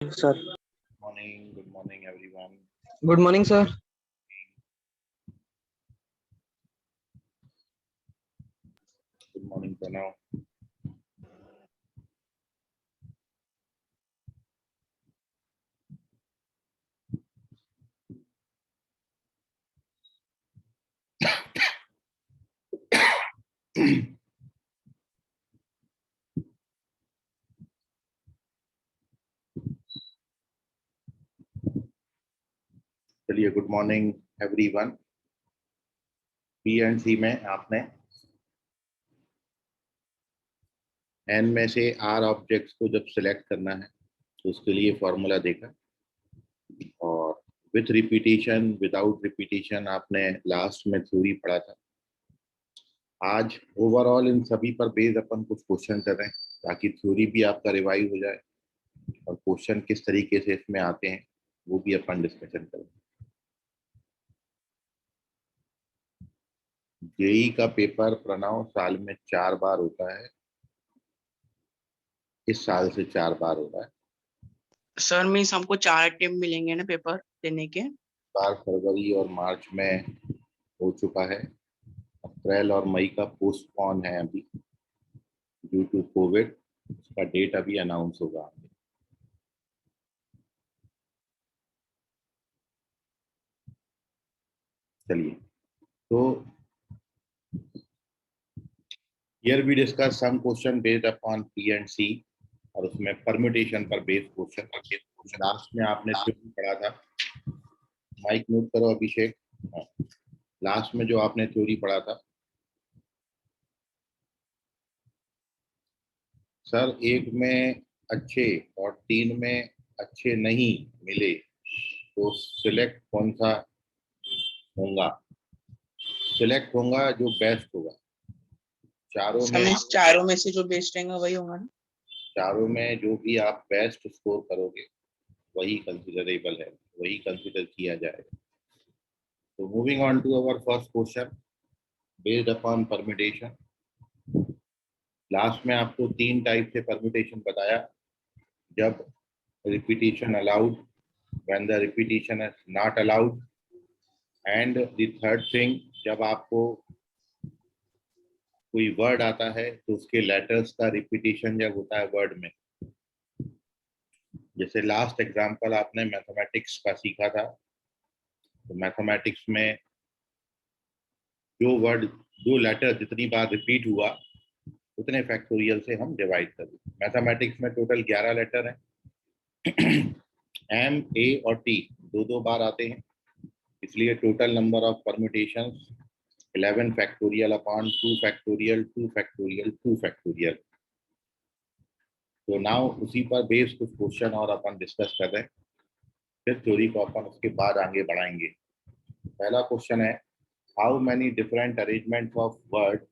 Sir. Good morning, everyone. Good morning, sir. Good morning, Pranav. चलिए, good morning everyone. B and C में आपने N में से are objects को जब सिलेक्ट करना है तो उसके लिए फॉर्मूला देखा, और विथ रिपीटिशन विदाउट रिपीटिशन आपने लास्ट में थ्योरी पढ़ा था। आज ओवरऑल इन सभी पर बेस्ड अपन कुछ क्वेश्चन कर रहे हैं ताकि थ्योरी भी आपका रिवाइज हो जाए और क्वेश्चन किस तरीके से इसमें आते हैं वो भी अपन डिस्कशन करें। जेई का पेपर प्रणव साल में 4 बार होता है, इस साल से 4 बार हो रहा है। सर मीन्स हमको 4 अटेम्प्ट मिलेंगे ना पेपर देने के? 4 फरवरी और मार्च में हो चुका है, अप्रैल और मई का पोस्टपोन है अभी ड्यू टू कोविड। उसका डेट अभी अनाउंस होगा। चलिए, तो here we discuss some question based upon P and C, और उसमें परम्यूटेशन पर बेस्ड क्वेश्चन। लास्ट में आपने थ्योरी पढ़ा था, माइक म्यूट करो अभिषेक। लास्ट में जो आपने थ्योरी पढ़ा था, सर 1 में अच्छे और 3 में अच्छे नहीं मिले तो सिलेक्ट कौन सा होगा? सिलेक्ट होगा जो बेस्ट होगा। चारों में से जो बेस्ट रहेगा वही होगा ना? चारों में जो भी आप बेस्ट स्कोर करोगे वही कंसिडरेबल है, वही कंसिडर किया जाएगा। तो moving on to our first question based upon permutation. Last में आपको 3 टाइप से परम्यूटेशन बताया, जब repetition allowed, when the repetition is not allowed, and the third thing जब आपको कोई वर्ड आता है तो उसके लेटर्स का रिपीटिशन जब होता है वर्ड में। जैसे लास्ट एग्जांपल आपने मैथमेटिक्स का सीखा था, तो मैथमेटिक्स में जो वर्ड, जो लेटर जितनी बार रिपीट हुआ उतने फैक्टोरियल से हम डिवाइड कर दें। मैथमेटिक्स में टोटल 11 लेटर हैं। एम, ए और टी दो दो बार आते हैं, इसलिए total number of permutations 11 factorial upon 2 factorial 2 factorial 2 factorial. तो नाउ उसी पर बेस कुछ क्वेश्चन और अपन डिस्कस कर रहे हैं, फिर थ्योरी को अपन उसके बाद आगे बढ़ाएंगे। पहला क्वेश्चन है, how many different arrangement of word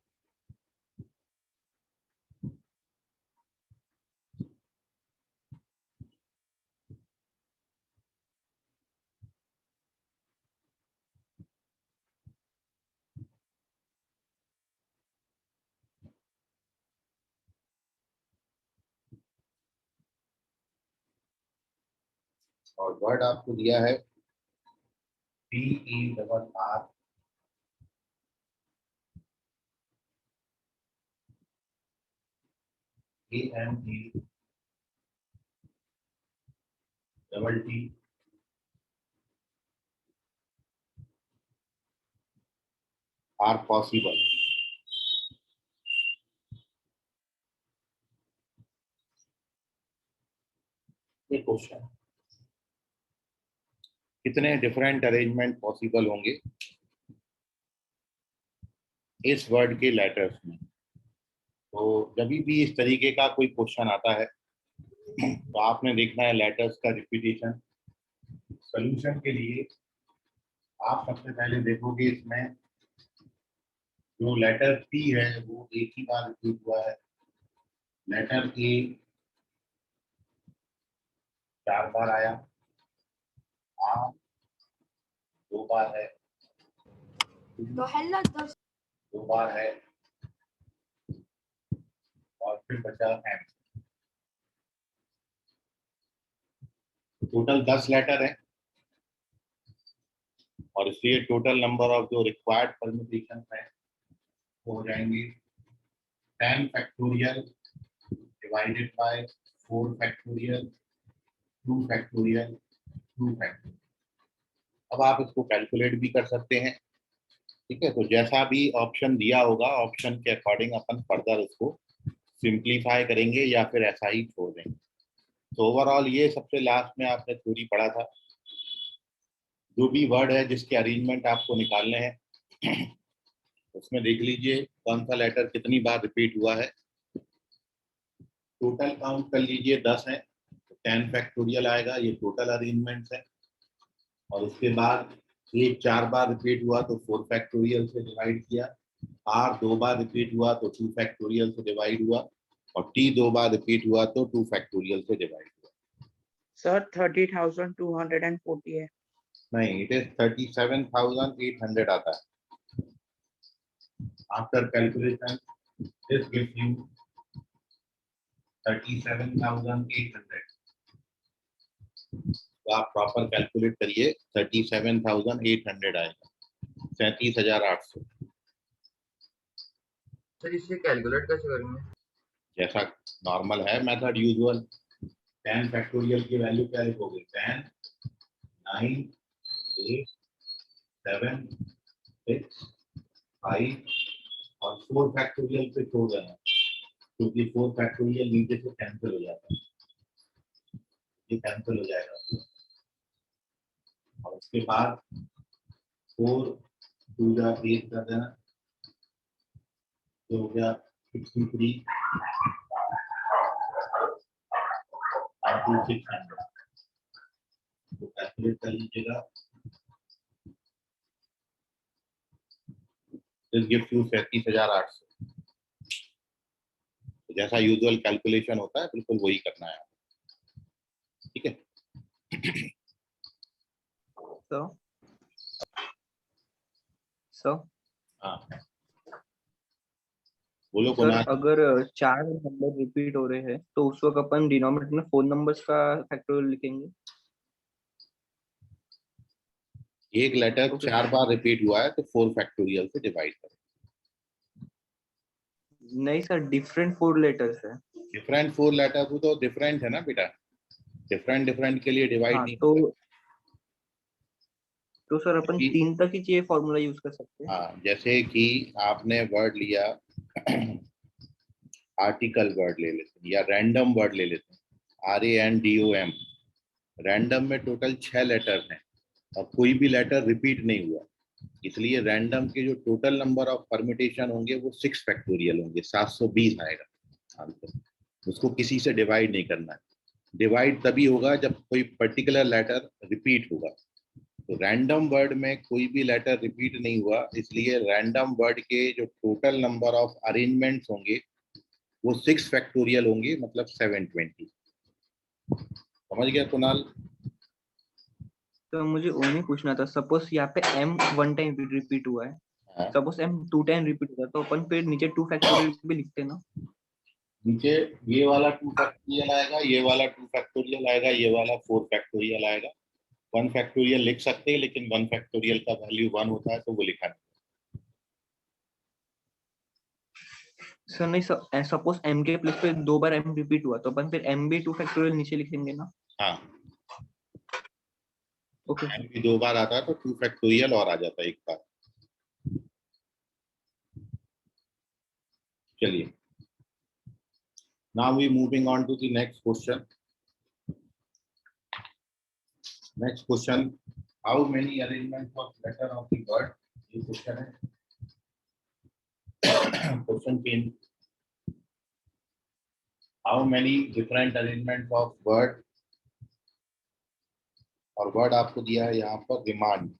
और वर्ड आपको दिया है PERR AND double T R possible. ये क्वेश्चन, कितने डिफरेंट अरेंजमेंट पॉसिबल होंगे इस वर्ड के लेटर्स में? तो जब भी इस तरीके का कोई क्वेश्चन आता है तो आपने देखना है लेटर्स का रिपीटिशन। सॉल्यूशन के लिए आप सबसे पहले देखोगे इसमें जो लेटर पी है वो एक ही बार रिपीट हुआ है, लेटर ए 4 बार आया, आर 2 बार है, 2 बार है, और फिर बचा एम। टोटल 10 लेटर है और इसलिए टोटल नंबर ऑफ जो रिक्वायर्ड परम्यूटेशन है वो हो जाएंगे 10 factorial divided by 4 factorial 2 factorial 2 factorial. अब आप इसको कैलकुलेट भी कर सकते हैं, ठीक है। तो जैसा भी ऑप्शन दिया होगा ऑप्शन के अकॉर्डिंग अपन फर्दर इसको सिंप्लीफाई करेंगे या फिर ऐसा ही छोड़ देंगे। तो ओवरऑल ये सबसे लास्ट में आपने थ्योरी पढ़ा था, जो भी वर्ड है जिसके अरेंजमेंट आपको निकालने हैं उसमें देख लीजिए कौन सा लेटर कितनी बार रिपीट हुआ है। टोटल काउंट कर लीजिए 10 है तो 10 फैक्टोरियल आएगा, ये टोटल अरेंजमेंट है। और उसके बाद एक 4 बार रिपीट हुआ तो 4 फैक्टोरियल से डिवाइड किया, आर 2 बार रिपीट हुआ तो 2 फैक्टोरियल से डिवाइड हुआ, और टी 2 बार रिपीट हुआ तो 2 फैक्टोरियल से डिवाइड हुआ। सर 30,240 है। नहीं, इट इज 37,800 आता है after calculation. This gives you 37,800। तो आप प्रॉपर कैलकुलेट करिए, 37,800 आएगा, 37,800। सर इसे कैलकुलेट कैसे करेंगे? जैसा नॉर्मल है मेथड यूजुअल, 10 फैक्टोरियल की वैल्यू क्या लिखोगे, 10 9 8 7 6 5 और 4 फैक्टोरियल पे छोड़ देना, क्योंकि 4 फैक्टोरियल नीचे से कैंसिल हो जाता है, ये कैंसिल हो जाएगा। और उसके बाद 4 2 जा 8 कर देना, तो हो गया 63 और 2600। तो कैलकुलेट कर लीजिएगा, दिस गिव्स यू 37,800। जैसा यूजुअल कैलकुलेशन होता है बिल्कुल वही करना है, ठीक है। सर हाँ बोलो सर कुणाल। अगर 4 नंबर रिपीट हो रहे हैं तो उस वक्त अपन डिनोमिनेटर में 4 नंबर्स का फैक्टोरियल लिखेंगे। एक लेटर 4 बार रिपीट हुआ है तो 4 फैक्टोरियल से डिवाइड करें। नहीं सर, डिफरेंट 4 लेटर्स है। डिफरेंट 4 लेटर तो डिफरेंट है ना बेटा, डिफरेंट डिफरेंट के लिए डिवाइड हाँ नहीं तो होता। सर अपन 3 तक ही ये फॉर्मूला यूज कर सकते हैं। हाँ, जैसे कि आपने वर्ड लिया आर्टिकल वर्ड ले लेते हैं या रैंडम वर्ड ले लेते हैं, RANDOM। रैंडम में टोटल 6 लेटर हैं और कोई भी लेटर रिपीट नहीं हुआ, इसलिए रैंडम के जो टोटल नंबर ऑफ परम्यूटेशन होंगे वो 6 फैक्टोरियल होंगे, 720 आएगा आंसर। उसको किसी से डिवाइड नहीं करना है, डिवाइड तभी होगा जब कोई पर्टिकुलर लेटर रिपीट होगा। तो रैंडम वर्ड में कोई भी लेटर रिपीट नहीं हुआ, इसलिए रैंडम वर्ड के जो टोटल नंबर ऑफ अरेंजमेंट्स होंगे वो 6 फैक्टोरियल होंगे, मतलब 720। समझ गया कुणाल? तो मुझे वो नहीं पूछना था, सपोज यहाँ पे m 1 टाइम रिपीट हुआ है, हाँ, सपोज m 2 टाइम रिपीट हुआ तो अपन फिर नीचे 2 फैक्टोरियल भी लिखते हैं ना। नीचे ये वाला 2 फैक्टोरियल आएगा, ये वाला 2 फैक्टोरियल आएगा, ये वाला 4 फैक्टोरियल आएगा। 1 फैक्टोरियल लिख सकते हैं, लेकिन 1 फैक्टोरियल का वैल्यू 1 होता है तो वो लिखा नहीं। सर नहीं, सपोज m के प्लेस पे 2 बार m रिपीट हुआ तो अपन फिर m भी 2 फैक्टोरियल नीचे लिखेंगे ना। हाँ, ओके एम भी 2 बार आता है तो 2 फैक्टोरियल और आ जाता है एक बार। चलिए, now we moving on to the next question. Next question, how many arrangements of letter of the word? ये क्वेश्चन है। Question 3, how many different arrangements of word, और वर्ड आपको दिया है यहाँ पर remand.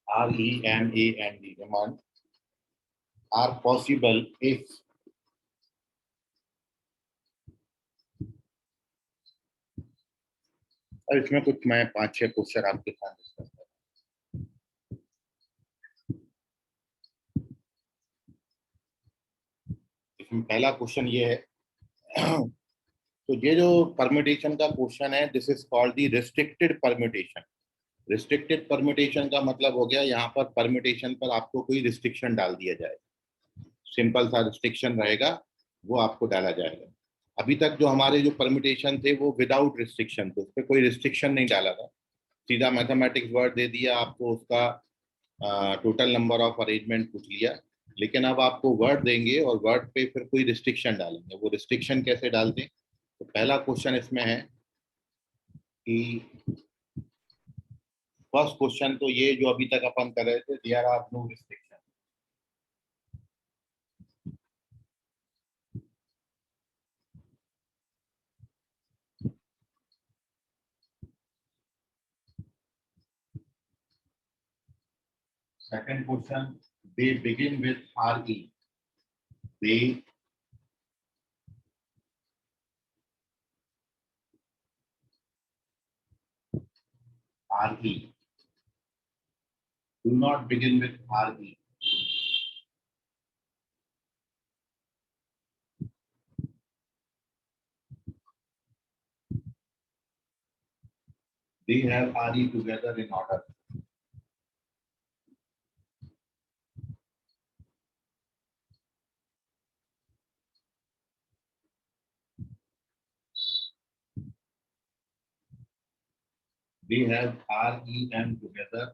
REMAND, remand, are possible if और इसमें कुछ मैं 5-6 क्वेश्चन आपके साथ डिस्कस करूं। इसमें पहला क्वेश्चन ये है तो ये जो परम्यूटेशन का क्वेश्चन है, this is called the restricted permutation. Restricted permutation का मतलब हो गया यहाँ पर परम्यूटेशन पर आपको कोई रिस्ट्रिक्शन डाल दिया जाए, सिंपल सा रिस्ट्रिक्शन रहेगा वो आपको डाला जाएगा। अभी तक जो हमारे जो परम्यूटेशन थे वो विदाउट रिस्ट्रिक्शन थे, उस पर कोई रिस्ट्रिक्शन नहीं डाला था, सीधा मैथमेटिक्स वर्ड दे दिया आपको, उसका टोटल नंबर ऑफ अरेंजमेंट पूछ लिया। लेकिन अब आपको वर्ड देंगे और वर्ड पे फिर कोई रिस्ट्रिक्शन डालेंगे। वो रिस्ट्रिक्शन कैसे डालते हैं? तो पहला क्वेश्चन इसमें है कि फर्स्ट क्वेश्चन तो ये जो अभी तक अपन कर रहे थे, there are no restriction. Second question, they begin with RE. They RE. Do not begin with RE. They have RE together in order. They have REM together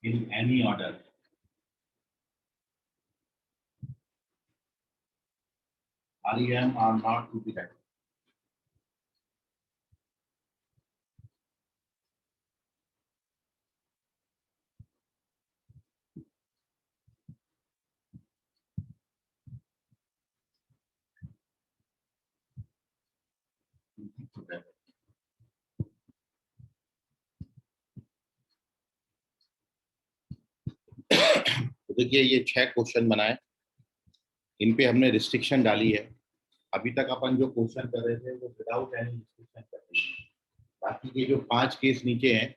in any order. REM are not to be read. Together. तो देखिए ये 6 question बनाए, इन पे हमने restriction डाली है। अभी तक अपन जो क्वेश्चन कर रहे थे वो विदाउट एनी रिस्ट्रिक्शन कर रहे हैं। बाकी के जो 5 केस नीचे हैं,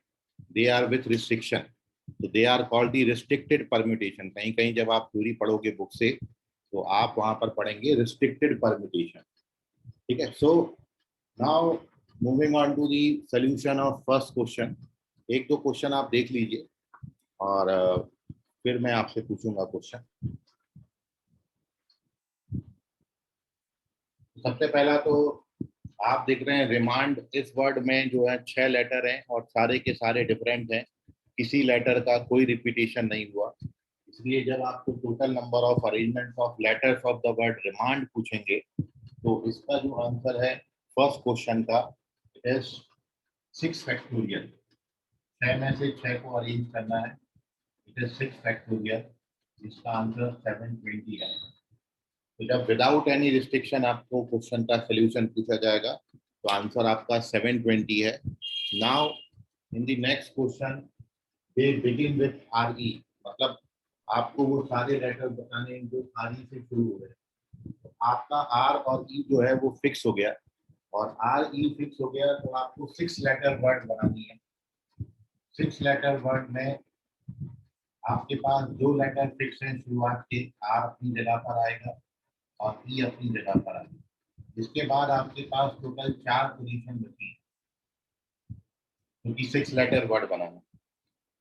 दे आर विथ रिस्ट्रिक्शन, तो they are called the restricted permutation. कहीं कहीं जब आप थ्योरी पढ़ोगे बुक से तो आप वहां पर पढ़ेंगे रिस्ट्रिक्टेड परम्यूटेशन, ठीक है। So now moving on to the solution of first question. एक दो क्वेश्चन आप देख लीजिए और फिर मैं आपसे पूछूंगा क्वेश्चन। सबसे पहला तो आप देख रहे हैं रिमांड, इस वर्ड में जो है 6 लेटर हैं और सारे के सारे डिफरेंट हैं, किसी लेटर का कोई रिपीटेशन नहीं हुआ। इसलिए जब आपको total number of arrangements of letters of the word remand पूछेंगे तो इसका जो आंसर है फर्स्ट क्वेश्चन का इज 6 फैक्टोरियल। 6 में से 6 को अरेंज करना है, इट इज 6 फैक्टोरियल, इसका आंसर 720 है। तो जब विदाउट एनी रिस्ट्रिक्शन आपको क्वेश्चन का सोल्यूशन पूछा जाएगा तो आंसर आपका 720 है। Now in the next question they begin with RE, मतलब आपको वो सारे लेटर बताने हैं जो RE से शुरू हो रहे हैं। तो आपका R और E जो है वो फिक्स हो गया, और RE फिक्स हो गया तो आपको 6 लेटर वर्ड बनानी है। 6 लेटर वर्ड में आपके पास 2 लेटर फिक्स हैं शुरुआत के, R अपनी जगह पर आएगा और E अपनी जगह पर आएगा। इसके बाद आपके पास टोटल 4 पोजीशन बची है, क्योंकि 6 लेटर वर्ड बनाना।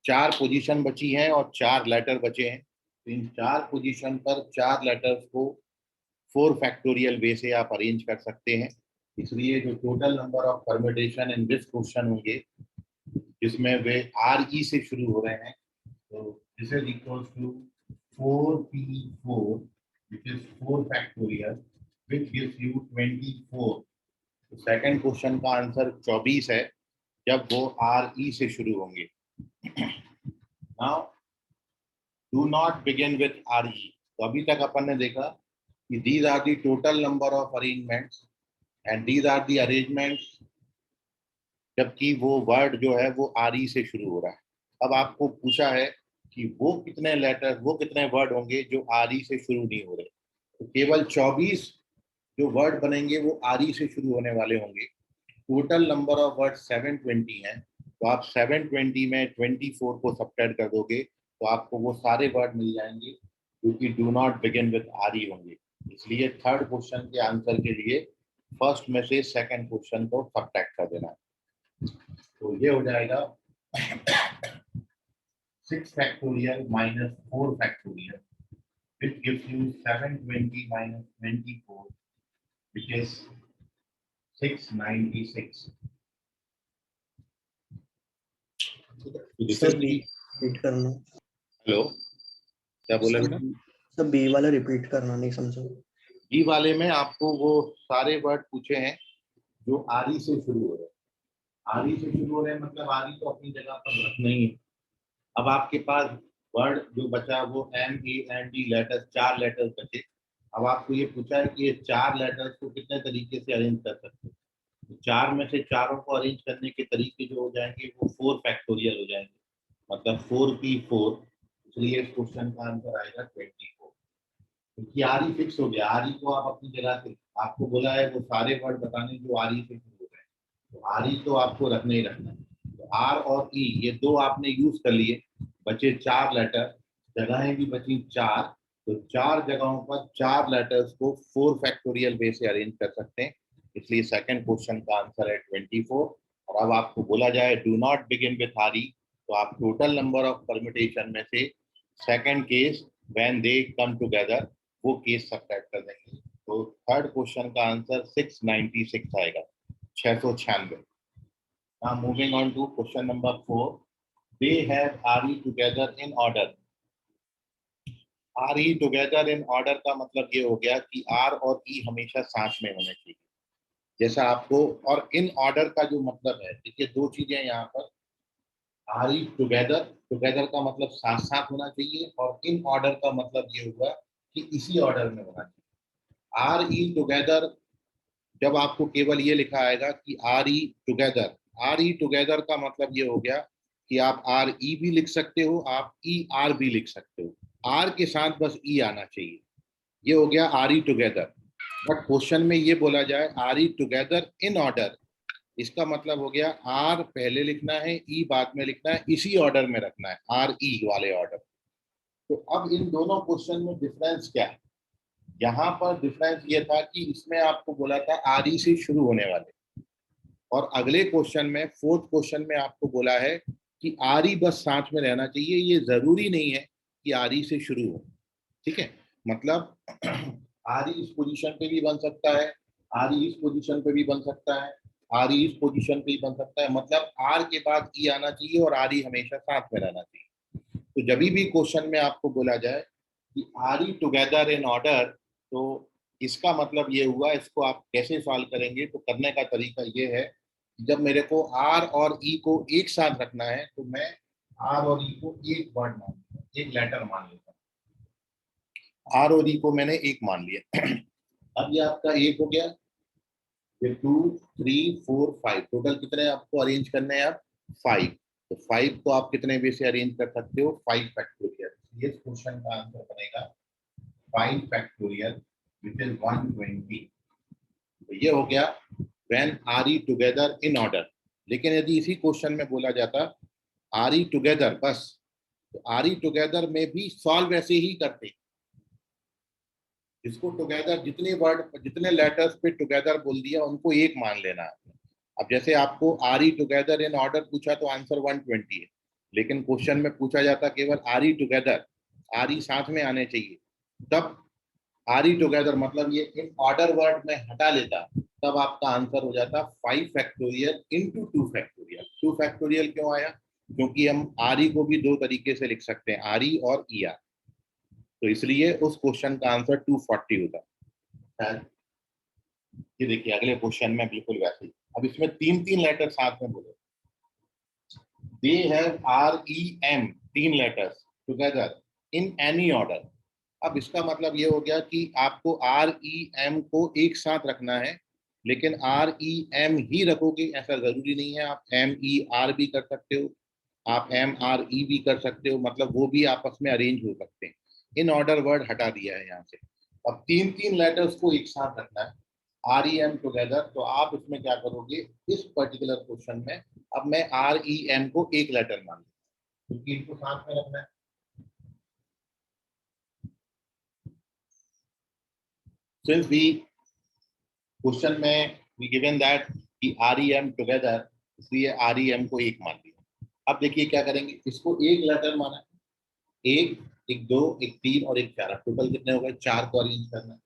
4 पोजीशन बची हैं और 4 लेटर बचे हैं। तो इन 4 पोजीशन पर 4 लेटर्स को 4 फैक्टोरियल वे से आप अरेंज कर सकते हैं। इसलिए जो total number of permutation in this question होंगे जिसमें वे RE से शुरू हो रहे हैं, तो this is equals to 4P4 which is 4 factorial which gives you 24। तो सेकंड क्वेश्चन का आंसर 24 है जब वो RE से शुरू होंगे। Now do not begin with RE। तो अभी तक अपन ने देखा कि these are the total number of arrangements and these are the arrangements जबकि वो वर्ड जो है वो RE से शुरू हो रहा है। अब आपको पूछा है कि वो कितने लेटर, वो कितने वर्ड होंगे जो RE से शुरू नहीं हो रहे। तो केवल 24 जो वर्ड बनेंगे वो RE से शुरू होने वाले होंगे। टोटल नंबर ऑफ वर्ड 720 हैं, तो आप 720 में 24 को सब्ट्रैक्ट कर दोगे तो आपको वो सारे वर्ड मिल जाएंगे जो कि do not begin with R E होंगे। इसलिए थर्ड क्वेश्चन के आंसर के लिए फर्स्ट में से सेकंड क्वेश्चन को सब्ट्रैक्ट कर देना है। तो ये हो जाएगा 6 factorial minus 4 factorial which gives you 720 minus 24 which is 696. Sir B repeat करना। हेलो, क्या बोले बेटा? सर बी वाला रिपीट करना, नहीं समझा। बी वाले में आपको वो सारे वर्ड पूछे हैं जो आरी से शुरू हो रहे हैं। आरी से शुरू हो रहे हैं मतलब आरी तो अपनी जगह पर रखना ही है। अब आपके पास वर्ड जो बचा वो M A N D letters, 4 letters बचे। अब आपको ये पूछा है कि ये 4 लेटर्स को कितने तरीके से अरेंज कर सकते हैं। तो 4 में से चारों को अरेंज करने के तरीके जो हो जाएंगे वो 4 फैक्टोरियल हो जाएंगे, मतलब 4p4। इसलिए इस क्वेश्चन का आंसर आएगा 24। क्योंकि आरी फिक्स हो गया, आरी को आप अपनी जगह से, आपको बोला है वो सारे वर्ड बताने जो आरी से शुरू हो गए, तो आरी तो आपको रखना ही रखना है। तो आर और ई ये दो आपने यूज कर लिए, बचे 4 लेटर, जगहें भी बची 4, तो 4 जगहों पर 4 लेटर्स को 4 फैक्टोरियल वे से अरेंज कर सकते हैं। इसलिए सेकंड क्वेश्चन का आंसर है 24। और अब आपको बोला जाए do not begin with R E, तो आप टोटल नंबर ऑफ परम्यूटेशन में से second case when they come together वो केस सब्ट्रैक्ट कर देंगे। तो थर्ड क्वेश्चन का आंसर 696 आएगा, 696। Now moving on to question number 4. They have RE together in order. RE together in order का मतलब ये हो गया कि R और E हमेशा साथ में होने चाहिए। जैसा आपको, और इन ऑर्डर का जो मतलब है, देखिए दो चीजें यहाँ पर, RE together, together का मतलब साथ साथ होना चाहिए, और इन ऑर्डर का मतलब ये होगा कि इसी ऑर्डर में होना चाहिए। RE together जब आपको केवल ये लिखा आएगा कि RE together, RE together का मतलब ये हो गया कि आप RE भी लिख सकते हो, आप ER भी लिख सकते हो, R के साथ बस E आना चाहिए। ये हो गया RE together। बट क्वेश्चन में ये बोला जाए RE together in order, इसका मतलब हो गया R पहले लिखना है, E बाद में लिखना है, इसी ऑर्डर में रखना है, RE वाले ऑर्डर। तो अब इन दोनों क्वेश्चन में डिफरेंस क्या है? यहाँ पर डिफरेंस ये था कि इसमें आपको बोला था RE से शुरू होने वाले, और अगले क्वेश्चन में, फोर्थ क्वेश्चन में आपको बोला है कि RE बस साथ में रहना चाहिए। ये जरूरी नहीं है कि RE से शुरू हो, ठीक है? मतलब RE इस पोजीशन पे भी बन सकता है, RE इस पोजीशन पे भी बन सकता है, RE इस पोजीशन पे भी बन सकता है, मतलब R के बाद E आना चाहिए और RE हमेशा साथ में रहना चाहिए। तो जब भी क्वेश्चन में आपको बोला जाए कि RE टुगेदर इन ऑर्डर, तो इसका मतलब ये हुआ, इसको आप कैसे सॉल्व करेंगे? तो करने का तरीका ये है, जब मेरे को R और E को एक साथ रखना है तो मैं R और E को एक वर्ड मान लेता हूं, एक लेटर मान लेता हूं। R और E को मैंने एक मान लिया। अब ये आपका एक हो गया, ये 2 3 4 5, टोटल कितने आपको अरेंज करने हैं? आप 5। तो 5 को आप कितने वे से अरेंज कर सकते हो? 5 फैक्टोरियल। ये क्वेश्चन का आंसर बनेगा 5 फैक्टोरियल which is 120। तो ये हो गया when RE together in order। लेकिन यदि इसी क्वेश्चन में बोला जाता RE together बस, तो RE together में भी सॉल्व ऐसे ही करते, इसको टुगेदर, जितने वर्ड, जितने लेटर्स पे टुगेदर बोल दिया उनको एक मान लेना है। अब जैसे आपको RE टुगेदर इन ऑर्डर पूछा तो आंसर 120 है, लेकिन क्वेश्चन में पूछा जाता केवल RE टुगेदर, RE साथ में आने चाहिए, तब RE टुगेदर मतलब ये इन ऑर्डर वर्ड में हटा लेता, तब आपका आंसर हो जाता 5 फैक्टोरियल इंटू 2 फैक्टोरियल। 2 फैक्टोरियल क्यों आया? क्योंकि हम RE को भी दो तरीके से लिख सकते हैं, RE और ER, तो इसलिए उस क्वेश्चन का आंसर 240 होता है। ये देखिए अगले क्वेश्चन में बिल्कुल वैसे ही, अब इसमें 3 लेटर साथ में बोले, they have REM, 3 letters together in any order. अब इसका मतलब ये हो गया कि आपको REM को एक साथ रखना है, लेकिन REM ही रखोगे ऐसा जरूरी नहीं है, आप MER भी कर सकते हो, आप MRE भी कर सकते हो, मतलब वो भी आपस में अरेंज हो सकते हैं। इन ऑर्डर वर्ड हटा दिया है यहाँ से। अब 3 लेटर्स को एक साथ रखना है, REM टुगेदर, तो आप इसमें क्या करोगे, इस पर्टिकुलर क्वेश्चन में अब मैं REM को एक लेटर मान लूँ क्योंकि इनको साथ में रखना है। सिंस वी क्वेश्चन में वी गिवन दैट कि REM टुगेदर, इसलिए REM को एक मान लिया। अब देखिए क्या करेंगे, इसको एक लेटर माना, एक, एक दो, एक तीन और एक चार, टोटल कितने हो गए, चार को अरेंज करना है।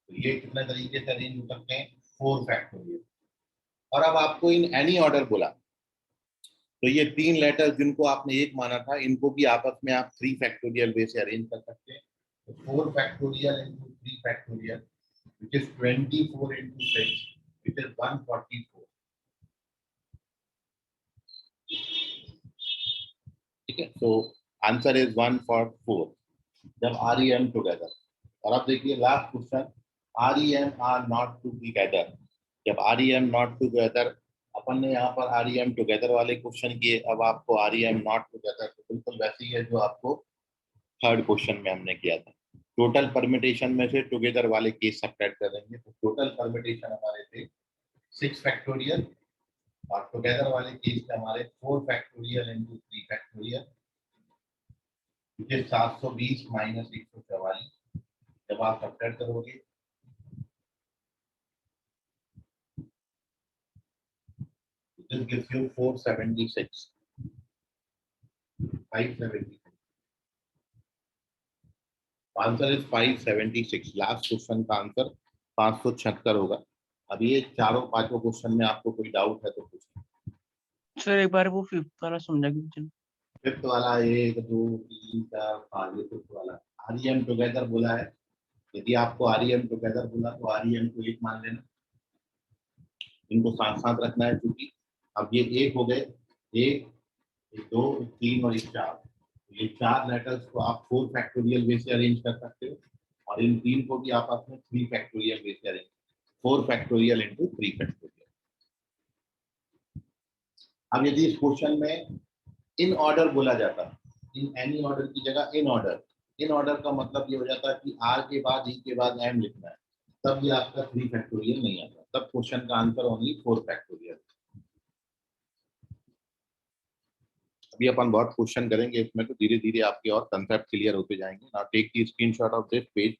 तो ये कितने तरीके से अरेंज हो सकते हैं, 4 फैक्टोरियल। और अब आपको इन एनी ऑर्डर बोला, तो ये तीन लेटर जिनको आपने एक माना था, इनको भी आपस में आप 3 फैक्टोरियल वे से अरेंज कर सकते हैं। तो 4 factorial into 3 factorial which is 24 into 6 which is 144। ठीक है, so आंसर इज 144 जब REM टुगेदर। और अब देखिए last question, REM are not together. जब REM नॉट टुगेदर, अपन ने यहाँ पर REM टुगेदर वाले क्वेश्चन किए, अब आपको REM नॉट टुगेदर, तो बिल्कुल वैसे ही है जो आपको थर्ड क्वेश्चन में हमने किया था। टोटल परमिटेशन में से टुगेदर वाले केस सब्ट्रैक्ट करेंगे, तो टोटल परमिटेशन हमारे थे 6 फैक्टोरियल और टुगेदर वाले केस में हमारे 4 फैक्टोरियल इंटू 3 फैक्टोरियल, ये 720 माइनस 144। जब आप सब्ट्रैक्ट करोगे this gives you 476, 576। Answer is 576। Last question का आंसर 576 होगा। अब ये चारों पांचों क्वेश्चन में आपको कोई डाउट है तो पूछिए। सर एक बार वो फिफ्थ वाला समझा कीजिए। फिफ्थ वाला 1 2 3 4 5, ये फिफ्थ वाला REM टुगेदर बोला है। यदि आपको REM टुगेदर बोला तो REM को एक मान लेना, इनको साथ साथ रखना है क्योंकि अब ये एक हो गए, एक, एक दो, एक तीन और एक चार। ये चार लेटर्स को आप 4 फैक्टोरियल वे से अरेंज कर सकते हो और इन तीन को भी आप अपने 3 फैक्टोरियल वे से अरेंज, 4 फैक्टोरियल इंटू 3 फैक्टोरियल। अब यदि इस क्वेश्चन में इन ऑर्डर बोला जाता, इन एनी ऑर्डर की जगह इन ऑर्डर, इन ऑर्डर का मतलब ये हो जाता है कि R के बाद E के बाद M लिखना है, तब ये आपका 3 फैक्टोरियल नहीं आता, तब क्वेश्चन का आंसर ओनली 4 फैक्टोरियल। अभी अपन बहुत क्वेश्चन करेंगे इसमें, तो धीरे धीरे आपके और कंसेप्ट क्लियर होते जाएंगे। Now take the screenshot of this page.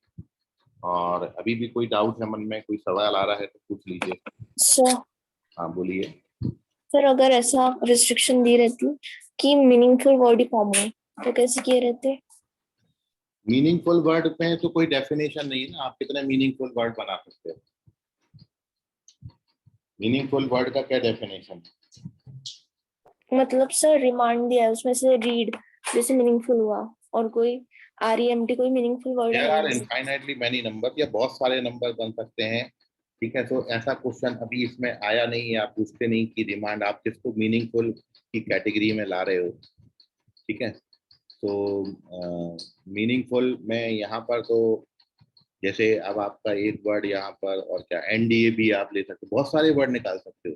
और अभी भी कोई डाउट है मन में, कोई सवाल आ रहा है तो पूछ लीजिए। सर हाँ बोलिए। सर अगर ऐसा रिस्ट्रिक्शन दी रहती कि मीनिंगफुल वर्ड ही फॉर्म हो तो कैसे किए रहते? मीनिंगफुल वर्ड में तो कोई डेफिनेशन नहीं है ना, आप कितने मीनिंगफुल वर्ड बना सकते हो। मीनिंगफुल वर्ड का क्या डेफिनेशन है? मतलब सर रिमांड दिया है उसमें से रीड जैसे मीनिंगफुल हुआ, और कोई REMT कोई मीनिंगफुल वर्ड देयर आर है? इनफाइनाइटली मेनी नंबर, या बहुत सारे नंबर बन सकते हैं। ठीक है, तो ऐसा क्वेश्चन अभी इसमें आया नहीं है, आप पूछते नहीं कि डिमांड आप किसको मीनिंगफुल की कैटेगरी में ला रहे हो। ठीक है, तो मीनिंगफुल में यहाँ पर तो जैसे अब आपका एक वर्ड यहाँ पर और क्या NDA भी आप ले सकते हो, बहुत सारे वर्ड निकाल सकते हो,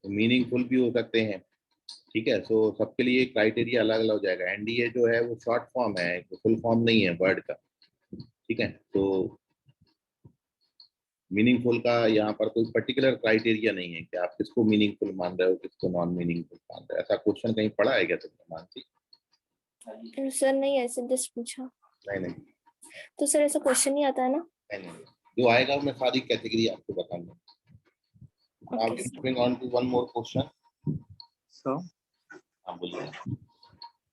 तो मीनिंगफुल भी हो सकते हैं। ठीक है, तो सबके लिए क्राइटेरिया अलग अलग हो जाएगा। NDA जो है वो शॉर्ट फॉर्म है, फुल फॉर्म नहीं है वर्ड का। ठीक है, तो मीनिंगफुल का यहाँ पर कोई पर्टिकुलर क्राइटेरिया नहीं है कि आप किसको मीनिंगफुल मान रहे हो, किसको नॉन मीनिंगफुल मान रहे हो। ऐसा क्वेश्चन कहीं पढ़ा है क्या तुमने मानसी? सर नहीं, ऐसे जस्ट पूछा। नहीं नहीं तो सर ऐसा क्वेश्चन ही आता है ना? नहीं, जो आएगा मैं सारी कैटेगरी आपको बताऊंगा। Now Okay, sir. moving on to one more question. सो हाँ बोलिए।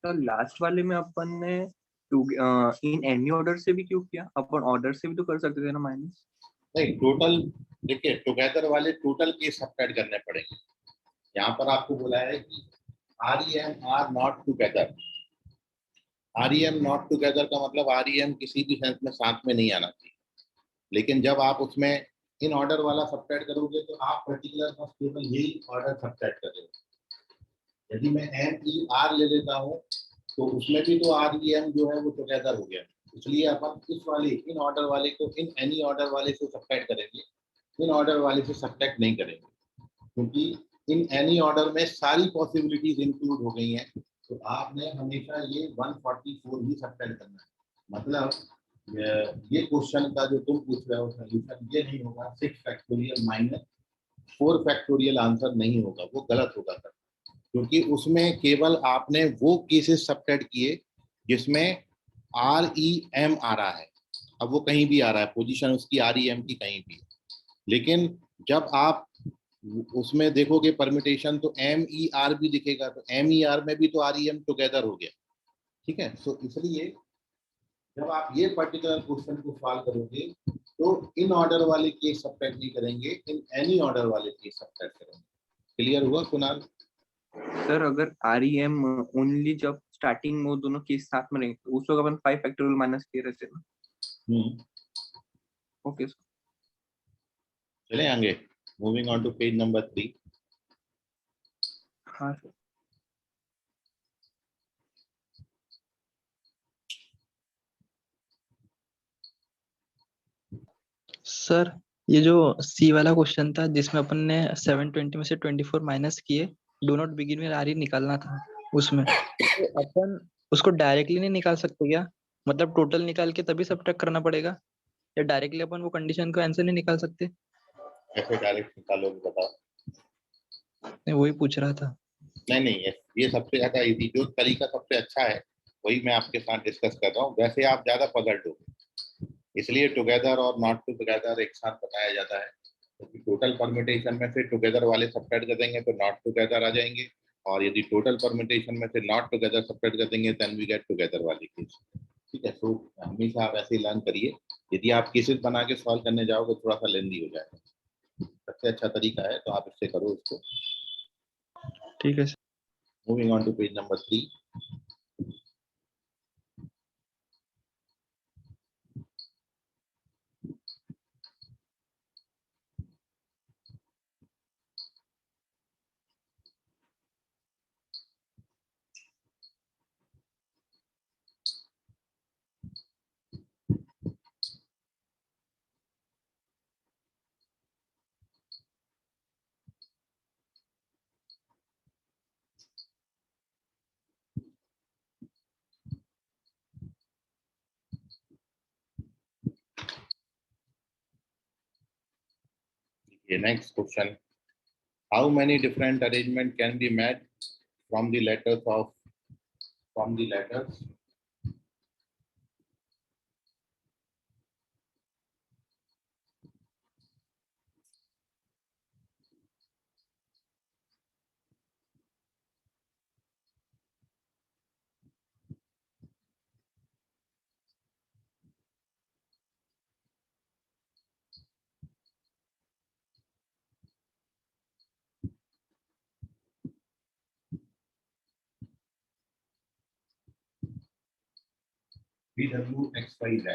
तो लास्ट वाले में अपन ने इन एनी ऑर्डर से भी क्यों किया? अपन ऑर्डर से भी तो कर सकते थे ना माइनस। नहीं, टोटल देखिए, टुगेदर वाले टोटल के सब्ट्रैक्ट करने पड़ेंगे। यहाँ पर आपको बोला है कि REM are not together. REM not together का मतलब REM किसी भी सेंस में साथ में नहीं आना चाहिए, लेकिन जब आप उसमें इन ऑर्डर वाला सब्ट्रैक्ट करोगे तो आप पर्टिकुलर बस केवल यही ऑर्डर सब्ट्रैक्ट करोगे। यदि मैं MER ले लेता हूँ तो उसमें भी तो REM जो है वो टुगेदर हो गया, इसलिए अपन इस वाले इन ऑर्डर वाले को इन एनी ऑर्डर वाले से सब्ट्रैक्ट करेंगे, इन ऑर्डर वाले से सब्ट्रैक्ट नहीं करेंगे, क्योंकि इन एनी ऑर्डर में सारी पॉसिबिलिटीज इंक्लूड हो गई हैं। तो आपने हमेशा ये 144 ही सब्ट्रैक्ट करना है। मतलब ये क्वेश्चन का जो तुम पूछ रहे हो सोल्यूशन ये नहीं होगा, 6 फैक्टोरियल माइनस 4 फैक्टोरियल आंसर नहीं होगा, वो गलत होगा सर, क्योंकि उसमें केवल आपने वो केसेस सबट्रैक्ट किए जिसमें REM आ रहा है। अब वो कहीं भी आ रहा है, पोजीशन उसकी REM की कहीं भी, लेकिन जब आप उसमें देखोगे परमिटेशन तो MER भी दिखेगा, तो MER में भी तो REM टुगेदर हो गया, ठीक है। सो इसलिए जब आप ये पर्टिकुलर क्वेश्चन को सॉल्व करोगे तो इन ऑर्डर वाले केस सबट्रैक्ट नहीं करेंगे, इन एनी ऑर्डर वाले केस सबट्रैक्ट करेंगे। क्लियर हुआ कुणाल? सर अगर REM ओनली जब स्टार्टिंग में वो दोनों केस साथ में रहेंगे तो उस वक्त अपन 5 फैक्टोरियल माइनस किए रहते हैं ना। Okay sir. चले आगे, moving on to page number 3। हाँ सर। सर ये जो सी वाला क्वेश्चन था जिसमें अपन ने 720 में से 24 माइनस किए, डू नॉट बिगिन में आर निकालना था, उसमें तो अपन उसको डायरेक्टली नहीं निकाल सकते क्या? मतलब टोटल निकाल के तभी सब्ट्रैक्ट करना पड़ेगा, या डायरेक्टली अपन वो कंडीशन को आंसर नहीं निकाल सकते? कैसे डायरेक्ट निकालोगे बताओ? मैं वही पूछ रहा था। नहीं, ये सबसे ज्यादा इजी, जो तरीका सबसे अच्छा है वही मैं आपके साथ डिस्कस कर रहा हूँ। वैसे आप ज्यादा पजल्ड हो, इसलिए टुगेदर और नॉट टुगेदर एक साथ बताया जाता है, क्योंकि टोटल परम्यूटेशन में से टुगेदर वाले सबट्रैक्ट कर देंगे तो नॉट टुगेदर आ जाएंगे, और यदि टोटल परम्यूटेशन में से नॉट टुगेदर सबट्रैक्ट कर देंगे देन वी गेट टुगेदर वाली केस, ठीक है। तो हमेशा आप ऐसे ही लर्न करिए। यदि आप केसेस बना के सॉल्व करने जाओगे थोड़ा सा लेंदी हो जाएगा, सबसे अच्छा तरीका है तो आप इससे करो इसको। ठीक है sir. Moving on to page number 3। Next question. How many different arrangement can be made from the letters BWXYZ?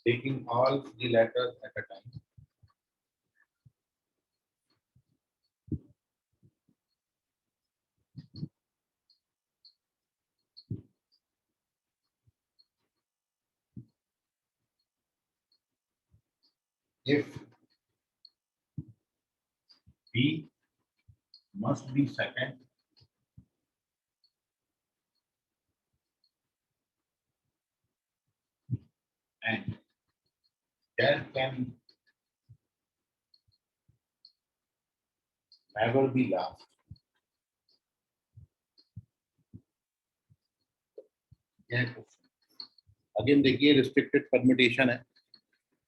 Taking all the letters at a time. If B must be second, and that can never be last. Again देखिए restricted permutation है,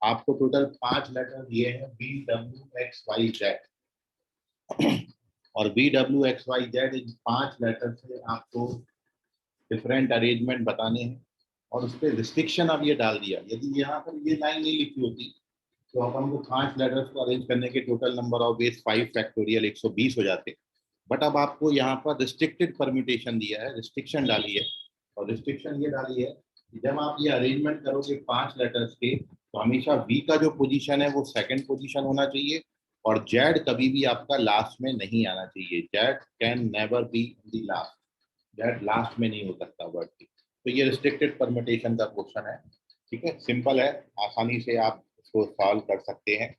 आपको total 5 letter दिए हैं BWXYZ, और BWXYZ इन 5 letter से आपको different arrangement बताने हैं, और उस पर रिस्ट्रिक्शन अब ये डाल दिया। यदि यहाँ पर ये लाइन नहीं लिखी होती तो अपन को 5 लेटर्स को अरेंज करने के total number of base 5 factorial 120 हो जाते, बट अब आपको यहाँ पर रिस्ट्रिक्टेड परम्यूटेशन दिया है, रिस्ट्रिक्शन डाली है, और रिस्ट्रिक्शन ये डाली है कि जब आप ये अरेंजमेंट करोगे 5 लेटर्स के तो हमेशा V का जो पोजीशन है वो सेकंड पोजीशन होना चाहिए, और Z कभी भी आपका लास्ट में नहीं आना चाहिए। Z can never be in the last, Z last में नहीं हो सकता वर्ड की। तो ये रिस्ट्रिक्टेड परम्यूटेशन का क्वेश्चन है, ठीक है, सिंपल है, आसानी से आप इसको सॉल्व कर सकते हैं।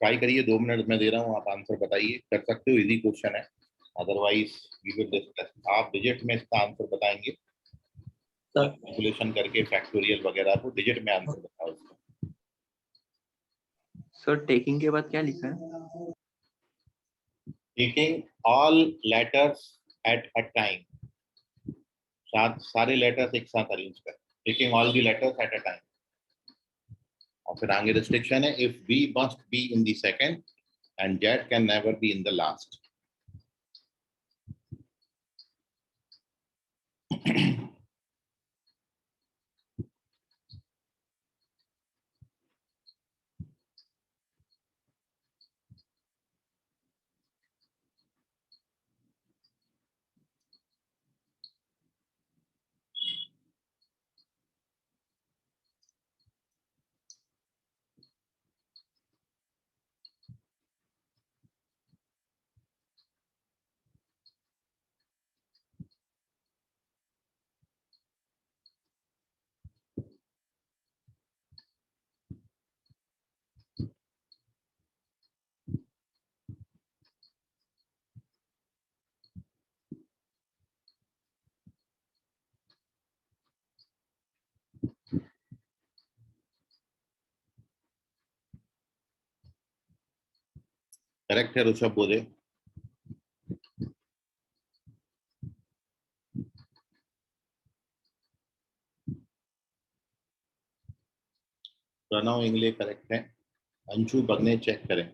ट्राई करिए, 2 मिनट में दे रहा हूँ, आप आंसर बताइए, कर सकते हो, इजी क्वेश्चन है, अदरवाइज वी विल डिस्कस। आप डिजिट में इसका आंसर बताएंगे, कैलकुलेशन करके फैक्टोरियल वगैरह को डिजिट में आंसर बताओ इसका। सर टेकिंग के बाद क्या लिखा है? Taking all letters at a time, सारे लेटर्स एक साथ अरेंज कर, taking all the letters at a time. और फिर आगे रिस्ट्रिक्शन है, if B must be in the second and Z can never be in the last. Correct है ऋषभ बोले। प्रणव इंगले करेक्ट है। अंशु बगने चेक करें।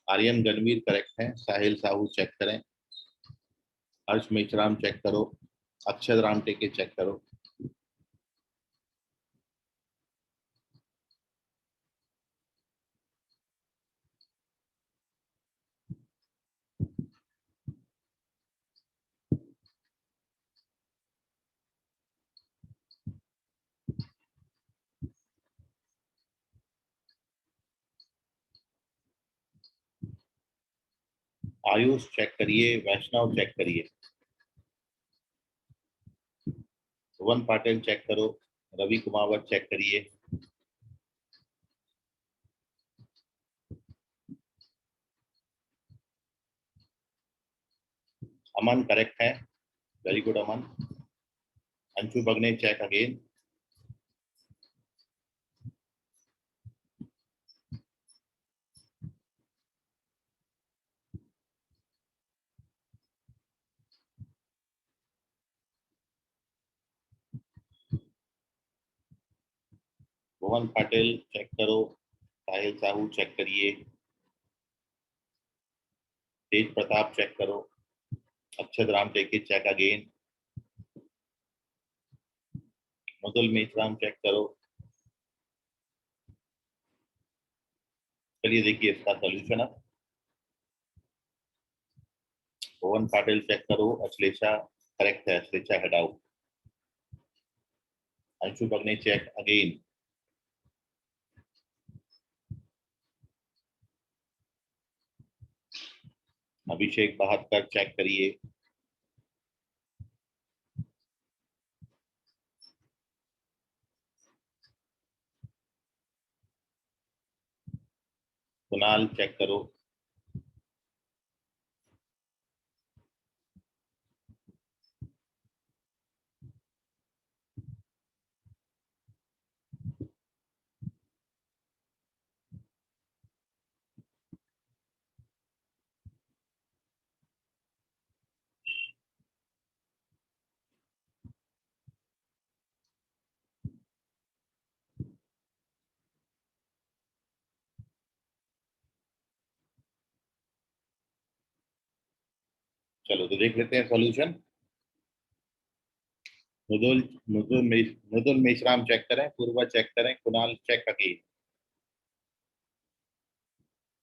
आर्यन गणवीर करेक्ट है। साहिल साहू चेक करें। हर्ष मेचराम चेक करो। अक्षय राम टेके चेक करो। आयुष चेक करिए। वैष्णव चेक करिए। भुवन पाटिल चेक करो। रवि कुमावत चेक करिए। अमन करेक्ट है। Very good Aman. Anshu Bagne check again. Bhuvan Patil check करो। साहिल साहू चेक करिए। तेज प्रताप चेक करो। अक्षत राम टेके चेक अगेन। मुदुल मेचराम चेक करो। चलिए देखिए इसका सोल्यूशन अब। भुवन पाटिल चेक करो। अश्लेषा करेक्ट है। Ashlesha head out. Anshu Bagne check again. Abhishek बहत्तर चेक करिए। कुणाल चेक करो। चलो तो देख लेते हैं सॉल्यूशन। मुदुल मेश्राम चेक करें। पूर्वा चेक करें। Kunal check again.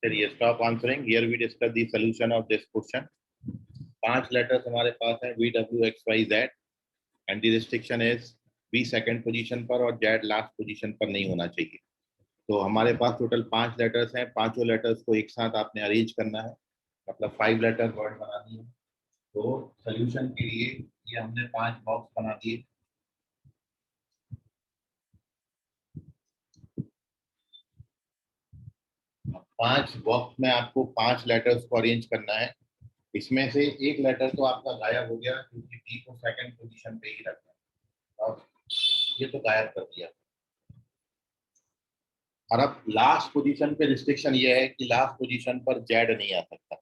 चलिए stop answering. Here we discuss the solution of this question. 5 letters हमारे पास है V W X Y Z and the restriction is B second position पर और जेड लास्ट पोजीशन पर नहीं होना चाहिए। तो हमारे पास टोटल 5 लेटर्स हैं। पांचों लेटर्स को एक साथ आपने अरेंज करना है, मतलब 5 लेटर वर्ड बनानी है। तो सॉल्यूशन के लिए ये हमने 5 बॉक्स बना दिए। अब 5 बॉक्स में आपको 5 लेटर्स को अरेंज करना है। इसमें से एक लेटर तो आपका गायब हो गया क्योंकि बी को सेकंड पोजीशन पे ही रखना है, और ये तो गायब कर दिया। और अब लास्ट पोजीशन पे रिस्ट्रिक्शन ये है कि लास्ट पोजीशन पर जेड नहीं आ सकता।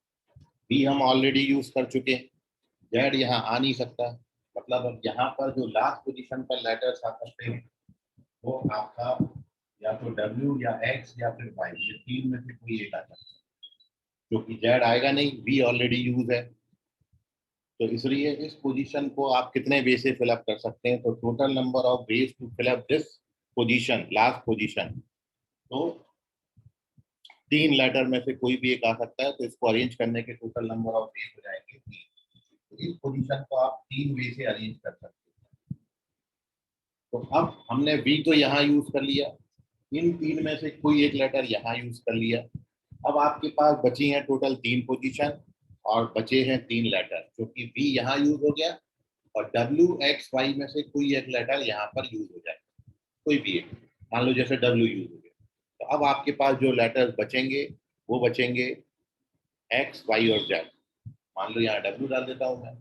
बी हम ऑलरेडी यूज कर चुके हैं, जेड यहाँ आ नहीं सकता। मतलब अब यहाँ पर जो लास्ट पोजीशन पर लेटर्स आ सकते हैं वो आपका या तो डब्ल्यू या एक्स या फिर वाई, ये तीन में से कोई एक आ सकता है। क्योंकि जेड आएगा नहीं, बी ऑलरेडी यूज है, तो इसलिए इस पोजीशन को आप कितने वे से फिलअप कर सकते हैं। तो total number of ways to fill up this position, last position, तो 3 लेटर में से कोई भी एक आ सकता है। तो इसको अरेंज करने के टोटल नंबर ऑफ वेज हो जाएंगे 3। तो इस पोजीशन को आप 3 वे से अरेंज कर सकते हैं। तो अब हमने वी तो यहाँ यूज कर लिया, इन 3 में से कोई एक लेटर यहाँ यूज कर लिया। अब आपके पास बची हैं टोटल 3 पोजीशन और बचे हैं 3 लेटर, क्योंकि वी यहाँ यूज हो गया और डब्ल्यू एक्स वाई में से कोई एक लेटर यहाँ पर यूज हो जाएगा, कोई भी एक, मान लो जैसे डब्ल्यू यूज हो गया। तो अब आपके पास जो लेटर्स बचेंगे वो बचेंगे एक्स वाई और जेड। मान लो यहाँ डब्ल्यू डाल देता हूँ मैं,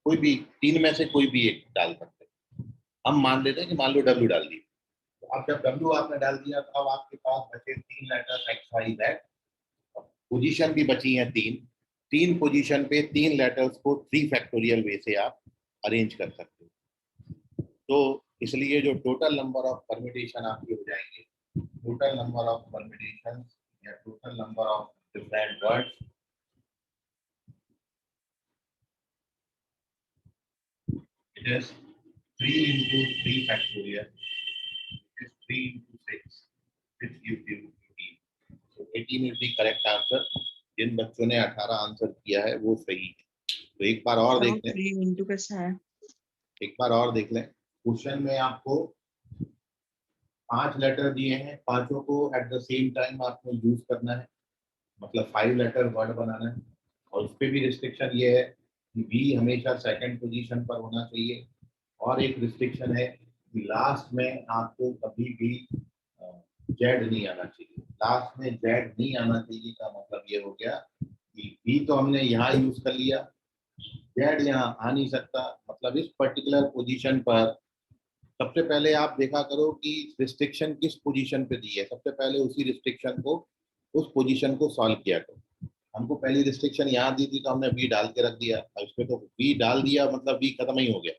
कोई भी 3 में से कोई भी एक डाल सकते हैं। हम मान लेते हैं कि मान लो डब्ल्यू डाल दिए। तो अब जब डब्ल्यू आपने डाल दिया तो अब आपके पास बचे 3 letters X Y Z. Position भी बची है 3 पोजीशन पे 3 लेटर्स को 3 फैक्टोरियल वे से आप अरेंज कर सकते हो। तो इसलिए जो टोटल नंबर ऑफ परम्यूटेशन आपके हो जाएंगे, टोटल नंबर ऑफ परम्यूटेशन या total number of different words, it is 3 into 3 factorial, it is 3 into 6, which gives you 18. So 18 is the correct answer. जिन बच्चों ने 18 आंसर किया है वो सही है। तो एक बार और देख लें, 3 into कैसा है? एक बार और देख लें। क्वेश्चन में आपको 5 लेटर दिए हैं, पांचों को एट द सेम टाइम आपको यूज करना है, मतलब 5 लेटर वर्ड बनाना है। और उस पर भी रिस्ट्रिक्शन ये है कि बी हमेशा सेकंड पोजीशन पर होना चाहिए, और एक रिस्ट्रिक्शन है कि लास्ट में आपको कभी भी जेड नहीं आना चाहिए। लास्ट में जेड नहीं आना चाहिए का मतलब ये हो गया कि बी तो हमने यहाँ यूज कर लिया, जेड यहाँ आ नहीं सकता। मतलब इस पर्टिकुलर पोजीशन पर सबसे पहले आप देखा करो कि रिस्ट्रिक्शन किस पोजीशन पे दी है, सबसे पहले उसी रिस्ट्रिक्शन को, उस पोजीशन को सॉल्व किया करो। हमको पहली रिस्ट्रिक्शन यहाँ दी थी तो हमने बी डाल के रख दिया, अब इसमें तो बी डाल दिया मतलब बी खत्म ही हो गया।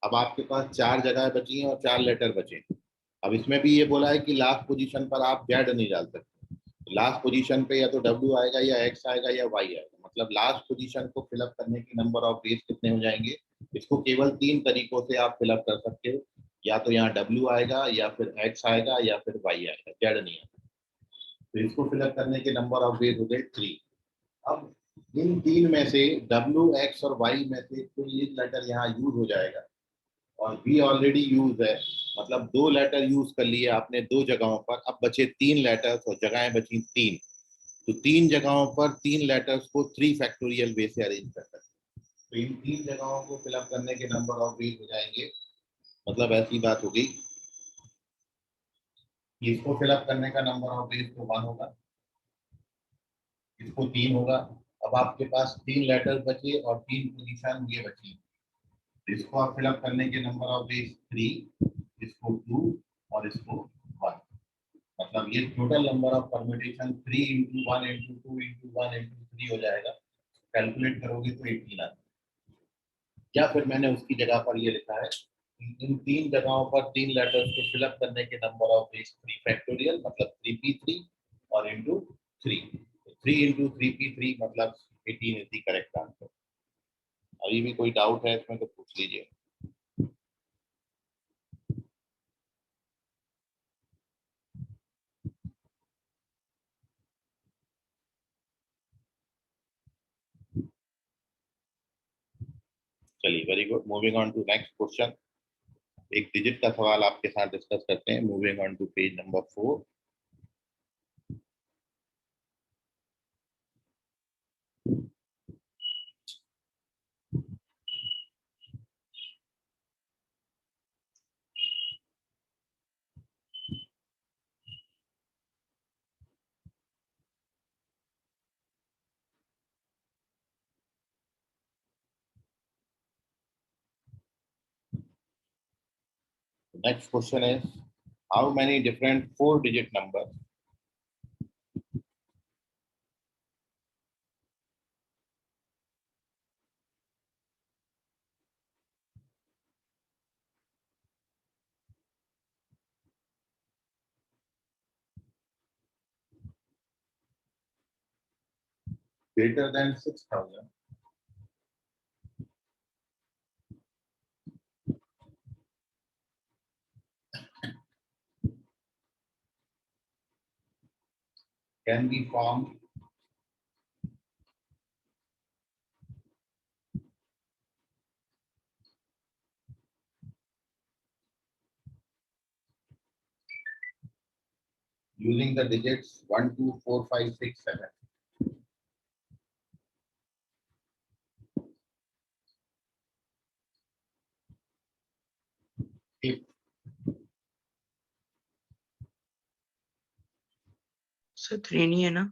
अब आपके पास 4 जगह बची हैं और 4 लेटर बचे हैं। अब इसमें भी ये बोला है कि लास्ट पोजीशन पर आप जेड नहीं डाल सकते। लास्ट पोजीशन पे या तो डब्ल्यू आएगा या एक्स आएगा या वाई आएगा। मतलब लास्ट पोजीशन को फिलअप करने के नंबर ऑफ वेज कितने हो जाएंगे, इसको केवल 3 तरीकों से आप फिलअप कर सकते हो। या तो यहाँ डब्ल्यू आएगा या फिर एक्स आएगा या फिर वाई आएगा, जेड नहीं आएगा। तो इसको फिलअप करने के नंबर ऑफ वेज हो गए 3। अब इन 3 में से डब्ल्यू एक्स और वाई में से कोई एक लेटर यहाँ यूज हो जाएगा, और बी ऑलरेडी यूज है, मतलब 2 लेटर यूज कर लिए आपने 2 जगहों पर। अब बचे 3 लेटर्स और जगहें बची 3, तो 3 जगहों पर 3 लेटर्स को 3 फैक्टोरियल वे से अरेंज कर सकते हैं। तो इन 3 जगहों को फिलअप करने के नंबर ऑफ वेज हो जाएंगे, मतलब ऐसी बात हो गई कि इसको फिलअप करने का नंबर ऑफ वेज तो 1 होगा, इसको 3 होगा। अब आपके पास 3 लेटर बचे और 3 पोजीशन ये बची, इसको आप फिलअप करने के नंबर ऑफ वेज 3, इसको 2 और इसको 1। मतलब ये total number of permutation 3 into 1 into 2 into 1 into 3 हो जाएगा। कैलकुलेट करोगे तो 18 आता है। या फिर मैंने उसकी जगह पर ये लिखा है इन 3 जगहों पर 3 लेटर्स को फिलअप करने के नंबर ऑफ वेज 3 फैक्टोरियल, मतलब 3p3 और इंटू 3। 3 into 3p3 मतलब 18 इज द करेक्ट आंसर। अभी भी कोई डाउट है इसमें तो पूछ लीजिए। चलिए, very good. Moving on to next question. एक डिजिट का सवाल आपके साथ डिस्कस करते हैं। Moving on to page number 4। Next question is, how many different 4-digit numbers greater than 6,000 can be formed using the digits 1, 2, 4, 5, 6, 7. If sir 3 नहीं है ना?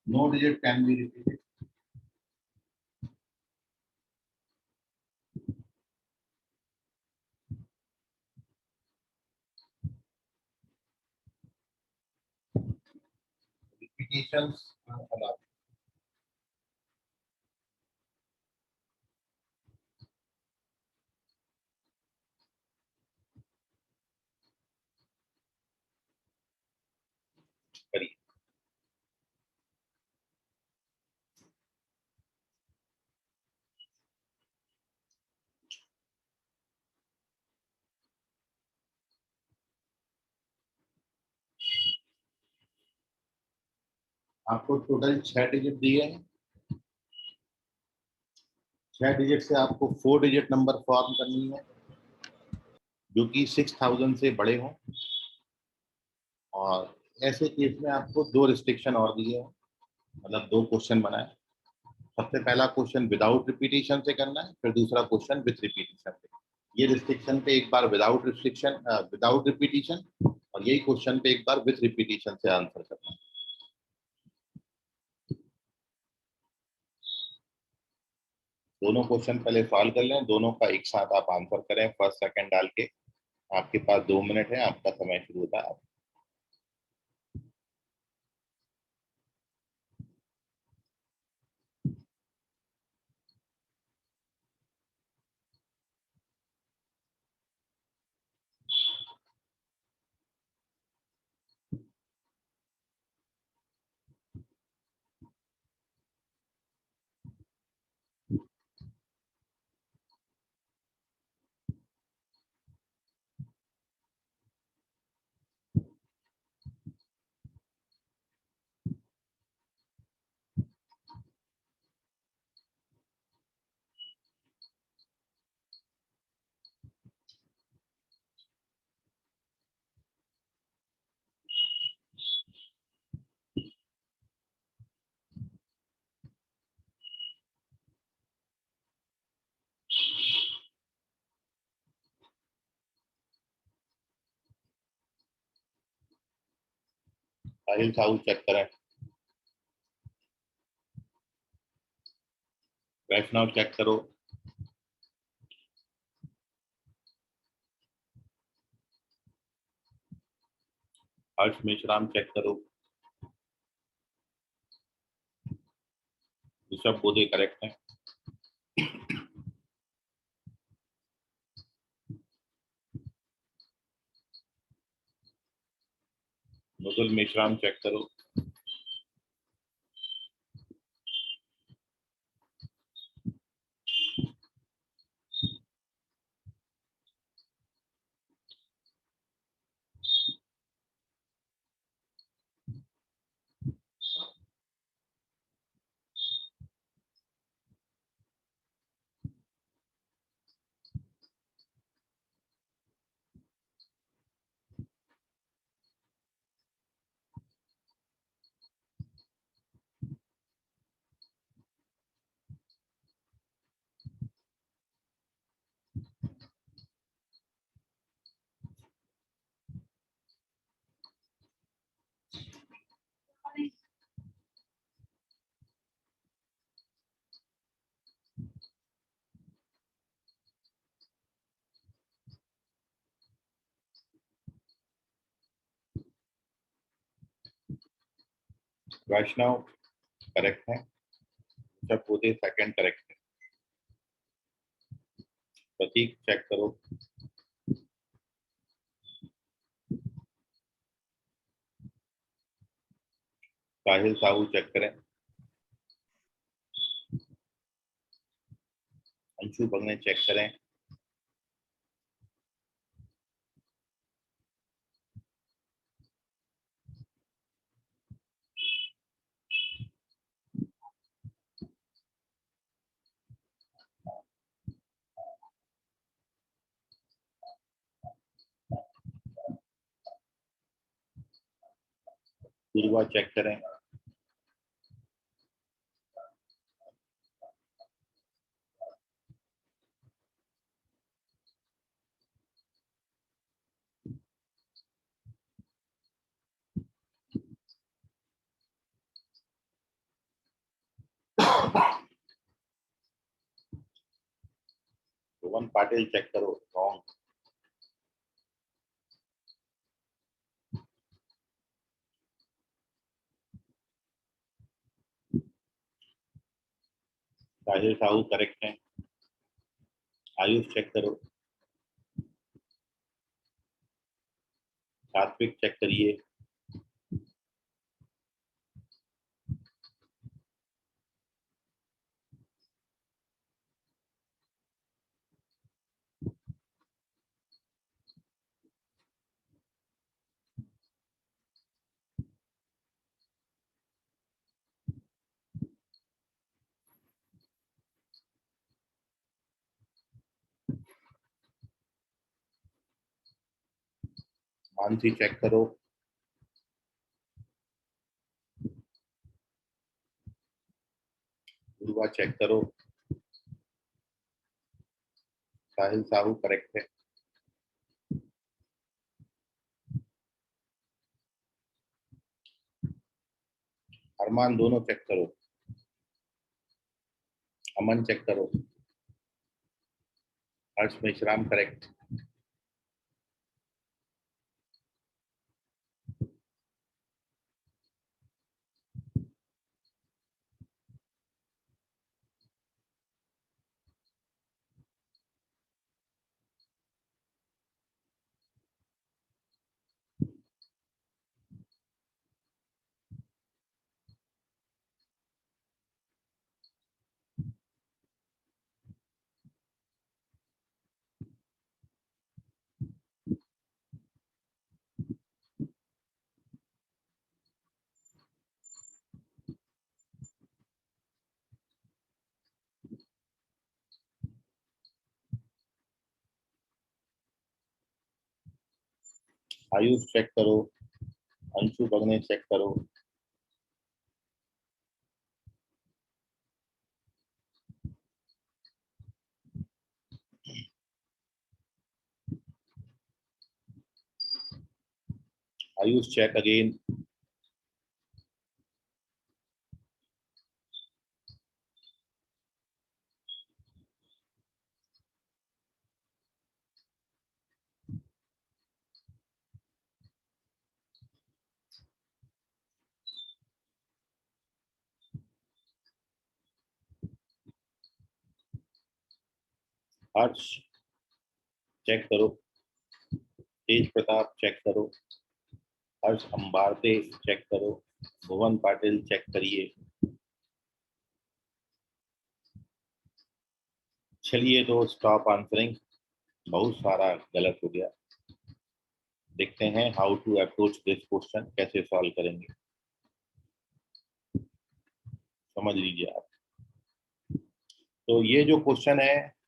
no digit can be repeated, repetitions are allowed. करिए। आपको total 6 digit दिए हैं। 6 digit से आपको 4 digit number form करनी है जो कि 6,000 से बड़े हों, और ऐसे केस में आपको 2 रिस्ट्रिक्शन और दिए हैं, मतलब 2 क्वेश्चन बनाए। सबसे पहला क्वेश्चन विदाउट रिपीटेशन से करना है, फिर दूसरा क्वेश्चन विथ रिपीटेशन से। ये रिस्ट्रिक्शन पे एक बार विदाउट रिपीटेशन, और यही क्वेश्चन पे एक बार विथ रिपीटेशन से आंसर करना है। दोनों क्वेश्चन पहले सॉल्व कर लें, दोनों का एक साथ आप आंसर करें फर्स्ट सेकंड डाल के। आपके पास 2 मिनट है, आपका समय शुरू होता है। साहिल साहू चेक करें, वैष्णव चेक करो, हर्ष मेश्राम चेक करो, ऋषभ बोधे करेक्ट है। मुकुल मेश्राम चेक करो, वैष्णव करेक्ट है, सब पोते सेकंड करेक्ट है। प्रतीक चेक करो। साहिल साहू चेक करें। अंशु बगने चेक करें। पूर्वा चेक करें। रोहन पाटिल चेक करो। रॉन्ग। साहिल साहू करेक्ट है। आयुष चेक करो। सात्विक चेक करिए। मानसी चेक करो। पूर्वा चेक करो। साहिल साहू करेक्ट है। अरमान दोनों चेक करो। अमन चेक करो। हर्ष मेश्राम करेक्ट। आयुष चेक करो। अंशु बगने चेक करो। Ayush check again. Harsh check करो। तेज प्रताप चेक करो। हर्ष अंबारते चेक करो। भुवन पाटिल चेक करिए। चलिए तो स्टॉप आंसरिंग, बहुत सारा गलत हो गया। देखते हैं how to approach this question, कैसे सॉल्व करेंगे, समझ लीजिए आप। तो ये जो क्वेश्चन है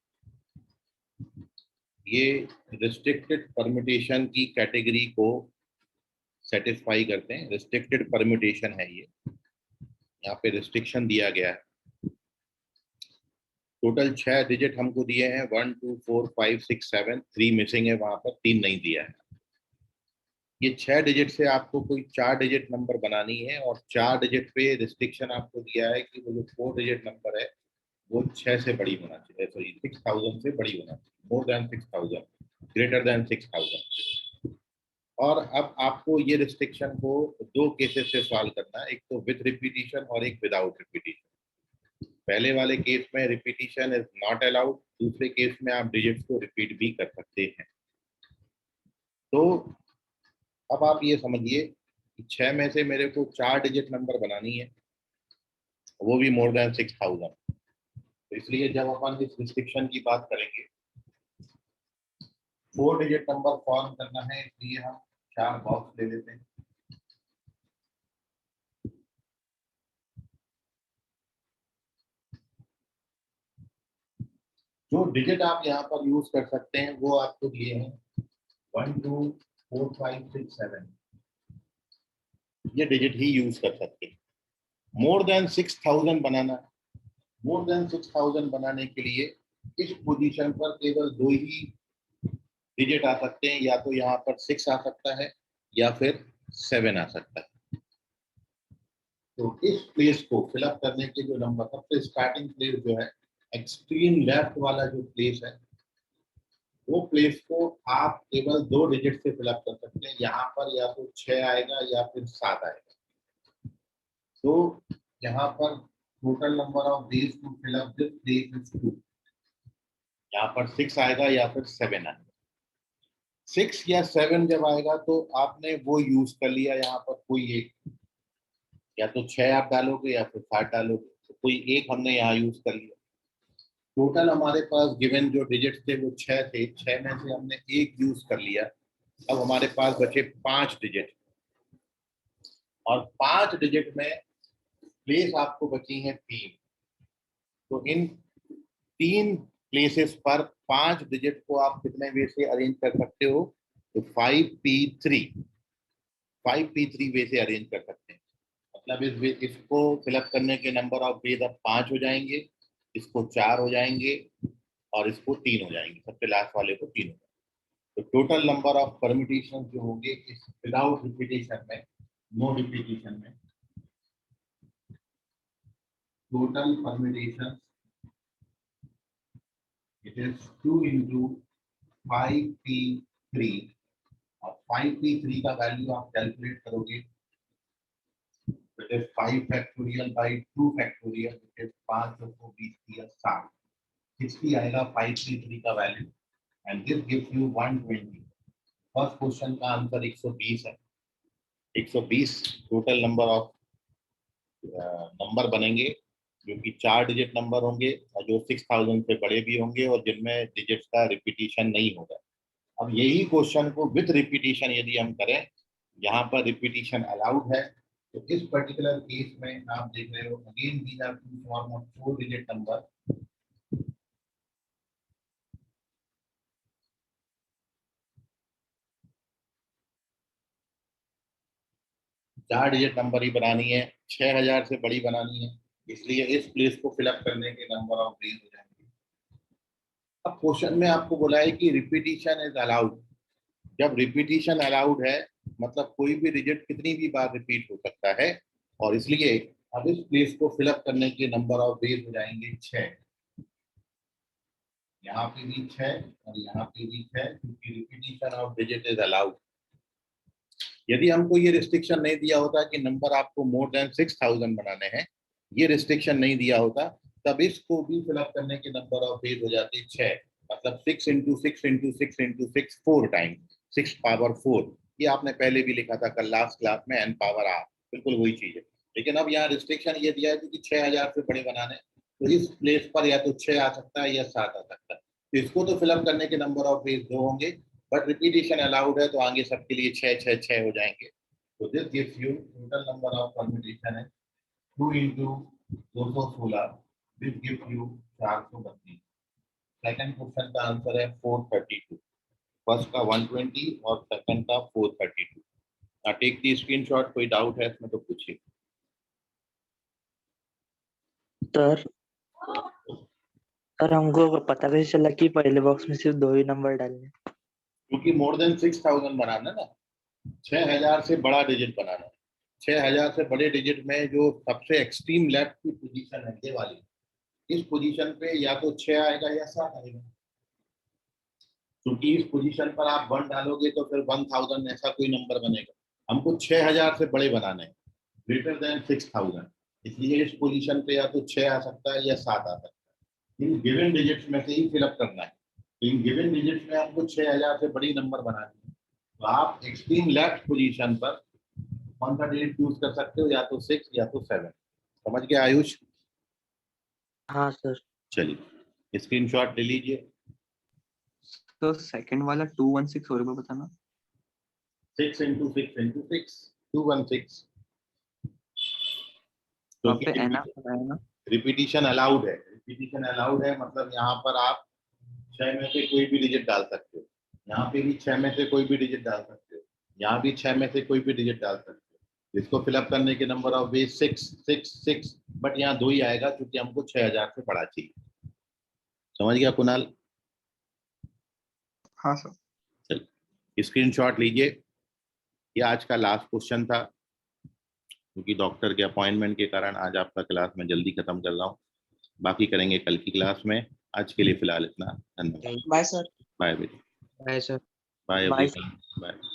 ये रिस्ट्रिक्टेड परम्यूटेशन की कैटेगरी को सेटिस्फाई करते हैं। रिस्ट्रिक्टेड परम्यूटेशन है ये, यहाँ पे रिस्ट्रिक्शन दिया गया है। टोटल 6 डिजिट हमको दिए हैं, 1 2 4 5 6 7, 3 मिसिंग है, वहां पर 3 नहीं दिया है। ये 6 डिजिट से आपको कोई 4 डिजिट नंबर बनानी है और 4 डिजिट पे रिस्ट्रिक्शन आपको दिया है कि वो जो 4 डिजिट नंबर है वो 6 से बड़ी होना चाहिए, सॉरी 6000 से बड़ी होना चाहिए, मोर देन 6000, ग्रेटर देन 6000। और अब आपको ये रिस्ट्रिक्शन को दो केसेस से सॉल्व करना है, एक तो विथ रिपीटिशन और एक विदाउट रिपीटिशन। पहले वाले केस में रिपीटिशन इज नॉट अलाउड, दूसरे केस में आप डिजिट्स को रिपीट भी कर सकते हैं। तो अब आप ये समझिए कि 6 में से मेरे को 4 डिजिट नंबर बनानी है, वो भी मोर देन 6000। तो इसलिए जब अपन इस रिस्ट्रिक्शन की बात करेंगे, 4 डिजिट नंबर फॉर्म करना है, इसलिए हम 4 बॉक्स ले लेते हैं। जो डिजिट आप यहाँ पर यूज कर सकते हैं वो आपको दिए हैं 1 2 4 5 6 7, ये डिजिट ही यूज कर सकते हैं। मोर देन 6000 बनाना, मोर देन 6000 बनाने के लिए इस पोजीशन पर केवल 2 ही डिजिट आ सकते हैं, या तो यहाँ पर 6 आ सकता है या फिर 7 आ सकता है। तो इस प्लेस को फिलअप करने के जो नंबर, सबसे स्टार्टिंग प्लेस जो है एक्सट्रीम लेफ्ट वाला जो प्लेस है, वो प्लेस को आप केवल 2 डिजिट से फिलअप कर सकते हैं। यहाँ पर या तो 6 आएगा या फिर 7 आएगा। तो यहाँ पर total number of days to fill up this place is 2। यहाँ पर 6 आएगा या फिर 7 आएगा। 6 या 7 जब आएगा तो आपने वो यूज कर लिया, यहाँ पर कोई एक, या तो 6 आप डालोगे या फिर 7 डालोगे, तो कोई एक हमने यहाँ यूज कर लिया। टोटल हमारे पास गिवन जो डिजिट थे वो 6 थे, 6 में से हमने एक यूज कर लिया। अब हमारे पास बचे 5 डिजिट, और 5 डिजिट में प्लेस आपको बची है 3। तो इन 3 प्लेसेस पर 5 डिजिट को आप कितने वे से अरेंज कर सकते हो? तो 5p3 वे से अरेंज कर सकते हैं। मतलब इसको फिलअप करने के नंबर ऑफ वेज अब 5 हो जाएंगे, इसको 4 हो जाएंगे और इसको 3 हो जाएंगे, सबसे लास्ट वाले को 3 हो जाएंगे। तो टोटल नंबर ऑफ परम्यूटेशन जो होंगे इस विदाउट रिपीटेशन में, नो रिपीटेशन में, total permutation it is 2 into 5p3, और 5p3 का वैल्यू आप कैलकुलेट करोगे, it is 5 factorial by 2 factorial, it is 5 को 20 किया 60, 60 आएगा 5p3 का value, and this gives you 120। First question का आंसर 120 है। 120 टोटल नंबर ऑफ नंबर बनेंगे जो कि 4 डिजिट नंबर होंगे और जो 6000 से बड़े भी होंगे और जिनमें डिजिट्स का रिपीटिशन नहीं होगा। अब यही क्वेश्चन को विथ रिपीटिशन यदि हम करें, यहाँ पर रिपीटिशन अलाउड है, तो इस पर्टिकुलर केस में आप देख रहे हो again we have to form of 4 digit number. चार डिजिट नंबर ही बनानी है, 6000 से बड़ी बनानी है, इसलिए इस प्लेस को फिलअप करने के नंबर ऑफ डेज हो जाएंगे। अब क्वेश्चन में आपको बोला है कि रिपीटिशन इज अलाउड। जब रिपीटिशन अलाउड है मतलब कोई भी डिजिट कितनी भी बार रिपीट हो सकता है, और इसलिए अब इस प्लेस को फिलअप करने के नंबर ऑफ डेज हो जाएंगे 6। यहाँ पे भी 6 और यहाँ पे भी 6, क्योंकि repetition of digit is allowed. यदि हमको ये रिस्ट्रिक्शन नहीं दिया होता कि नंबर आपको मोर देन 6000 बनाने हैं, ये रिस्ट्रिक्शन नहीं दिया होता, तब इसको भी फिलअप करने के नंबर ऑफ डेज हो जाते 6। मतलब 6 into 6 into 6 into 6 4 times, 6 power 4। ये आपने पहले भी लिखा था कल लास्ट क्लास में, n पावर r, बिल्कुल वही चीज है। लेकिन अब यहाँ रिस्ट्रिक्शन ये दिया है कि 6000 से बड़े बनाने, तो इस प्लेस पर या तो 6 आ सकता है या 7 आ सकता है। तो इसको तो फिलअप करने के नंबर ऑफ डेज 2 होंगे, बट रिपीटिशन अलाउड है तो आगे सबके लिए 6 6 6 हो जाएंगे। तो this gives you total number of permutation है 2 into 216, this gives you 432। Second question का आंसर है 432। फर्स्ट का 120 और सेकंड का 432। ना टेक दी स्क्रीनशॉट, कोई डाउट है इसमें तो पूछिए। सर हमको पता कैसे चला कि पहले बॉक्स में सिर्फ 2 ही नंबर डालने? क्योंकि मोर देन 6000 बनाना ना, 6000 से बड़ा डिजिट बनाना। 6000 से बड़े डिजिट में जो सबसे एक्सट्रीम लेफ्ट की पोजीशन है ये वाली, इस पोजीशन पे या तो 6 आएगा या 7 आएगा। क्योंकि इस पोजीशन पर आप 1 डालोगे तो फिर 1000 ऐसा कोई नंबर बनेगा। हमको 6000 से बड़े बनाने हैं, ग्रेटर देन 6000, इसलिए इस पोजीशन पे या तो 6 आ सकता है या 7 आ सकता है। इन गिवन डिजिट्स में से ही फिलअप करना है। इन गिवन डिजिट्स में आपको 6000 से बड़ी नंबर बनानी है, तो आप एक्सट्रीम लेफ्ट पोजीशन पर कौन सा डिजिट यूज कर सकते हो, या तो 6 या तो 7। समझ गया आयुष? हाँ सर। चलिए स्क्रीनशॉट ले लीजिए। तो सेकंड वाला 216 और एक बार बताना। 6 into 6 into 6 216। वहाँ पे एन है ना? रिपीटिशन अलाउड है, रिपीटिशन अलाउड है, मतलब यहाँ पर आप 6 में से कोई भी डिजिट डाल सकते हो, यहाँ पे भी 6 में से कोई भी डिजिट डाल सकते हो, यहाँ भी 6 में से कोई भी डिजिट डाल सकते हो। इसको फिलअप करने के नंबर ऑफ वे 6 6 6, बट यहाँ 2 ही आएगा क्योंकि हमको 6000 से बड़ा चाहिए। समझ गया कुणाल? हाँ सर। चलिए स्क्रीनशॉट लीजिए। ये आज का लास्ट क्वेश्चन था, क्योंकि डॉक्टर के अपॉइंटमेंट के कारण आज आपका क्लास मैं जल्दी खत्म कर रहा हूँ। बाकी करेंगे कल की क्लास में। आज के लिए फिलहाल इतना। धन्यवाद। Bye sir. बाय बेटा। Bye sir. Bye Bye. Bye.